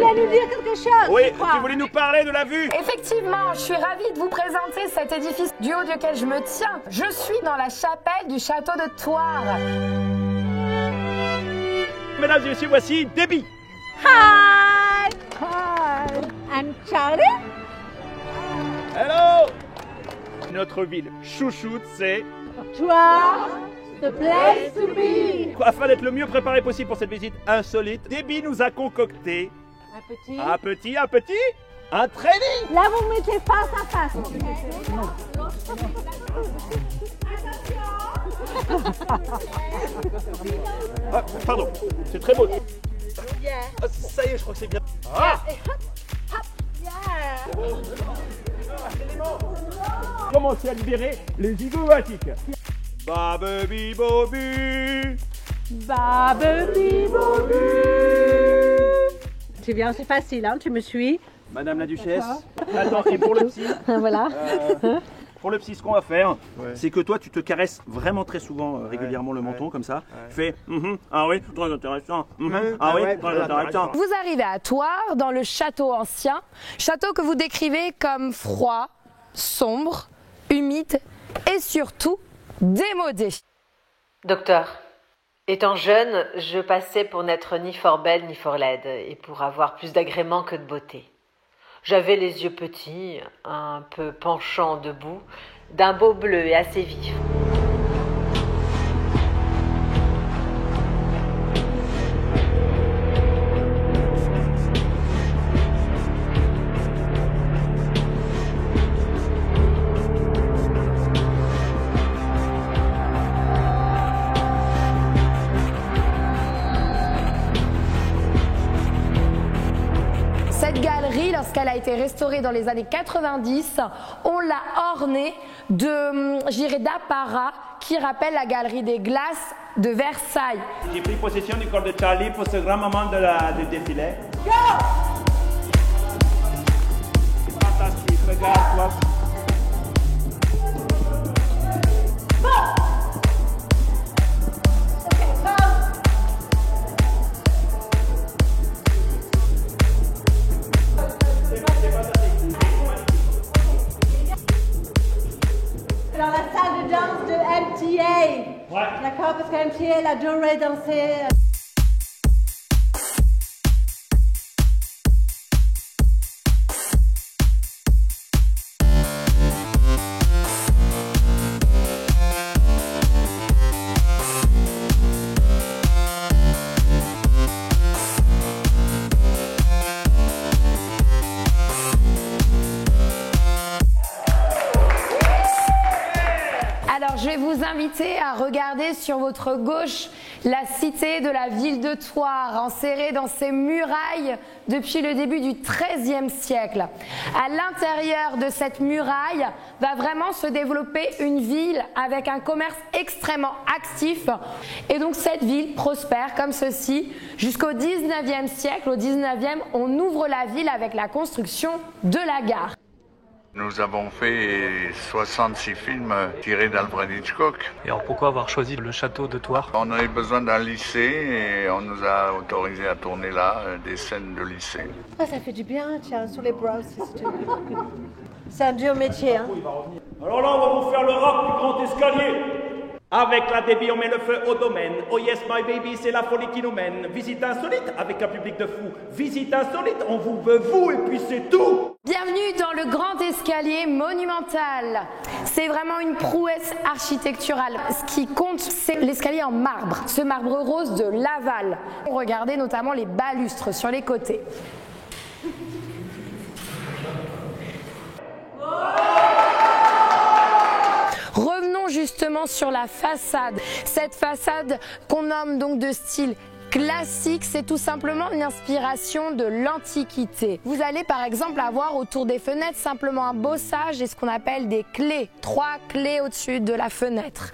voulais nous dire quelque chose. Oui, tu voulais nous parler de la vue. Effectivement, je suis ravie de vous présenter cet édifice du haut duquel je me tiens. Je suis dans la chapelle du château de Thouars. Mesdames et messieurs, voici Debbie. Hi. Hi. I'm Charlie. Hello. Notre ville chouchoute, c'est Thouars, the place to be. Afin d'être le mieux préparé possible pour cette visite insolite, Debbie nous a concocté un training. Là, vous mettez face à face. Ah, pardon, c'est très beau. Yeah. Ah, ça y est, je crois que c'est bien. Yeah. Commencez à libérer les zygomatiques. Babebi bobu. Babebi bobu. C'est bien, c'est facile, hein, tu me suis. Madame la Duchesse. Attends, et pour le psy, Voilà. pour le psy, ce qu'on va faire, c'est que toi, tu te caresses vraiment très souvent, régulièrement le menton, comme ça. Tu fais, ah oui, très intéressant. Ah oui, très intéressant. Vous arrivez à Thouars, dans le château ancien, château que vous décrivez comme froid, sombre, humide et surtout démodé. Docteur, étant jeune, je passais pour n'être ni fort belle ni fort laide et pour avoir plus d'agrément que de beauté. J'avais les yeux petits, un peu penchants debout, d'un beau bleu et assez vif. Cette galerie, lorsqu'elle a été restaurée dans les années 90, on l'a ornée d'apparats qui rappellent la galerie des glaces de Versailles. J'ai pris possession du corps de Charlie pour ce grand moment du défilé. Go! C'est fantastique, regarde-toi. Dans la salle de danse de MTA. Ouais. D'accord, parce que MTA, elle adorait danser. Alors, je vais vous inviter à regarder sur votre gauche la cité de la ville de Thouars, enserrée dans ses murailles depuis le début du XIIIe siècle. À l'intérieur de cette muraille va vraiment se développer une ville avec un commerce extrêmement actif. Et donc cette ville prospère comme ceci jusqu'au XIXe siècle. Au XIXe, on ouvre la ville avec la construction de la gare. Nous avons fait 66 films tirés d'Alfred Hitchcock. Et alors pourquoi avoir choisi le château de Thouars? On avait besoin d'un lycée et on nous a autorisé à tourner là des scènes de lycée. Ah, ça fait du bien, tiens, sur les bras. C'est un dur métier, hein. Alors là, on va vous faire le rap du grand escalier. Avec la Debbie, on met le feu au domaine. Oh yes, my baby, c'est la folie qui nous mène. Visite insolite avec un public de fous. Visite insolite, on vous veut vous et puis c'est tout. Bienvenue dans le grand escalier monumental. C'est vraiment une prouesse architecturale. Ce qui compte, c'est l'escalier en marbre, ce marbre rose de Laval. Regardez notamment les balustres sur les côtés. Revenons justement sur la façade. Cette façade qu'on nomme donc de style classique, c'est tout simplement une inspiration de l'Antiquité. Vous allez par exemple avoir autour des fenêtres simplement un bossage et ce qu'on appelle des clés. 3 clés au-dessus de la fenêtre.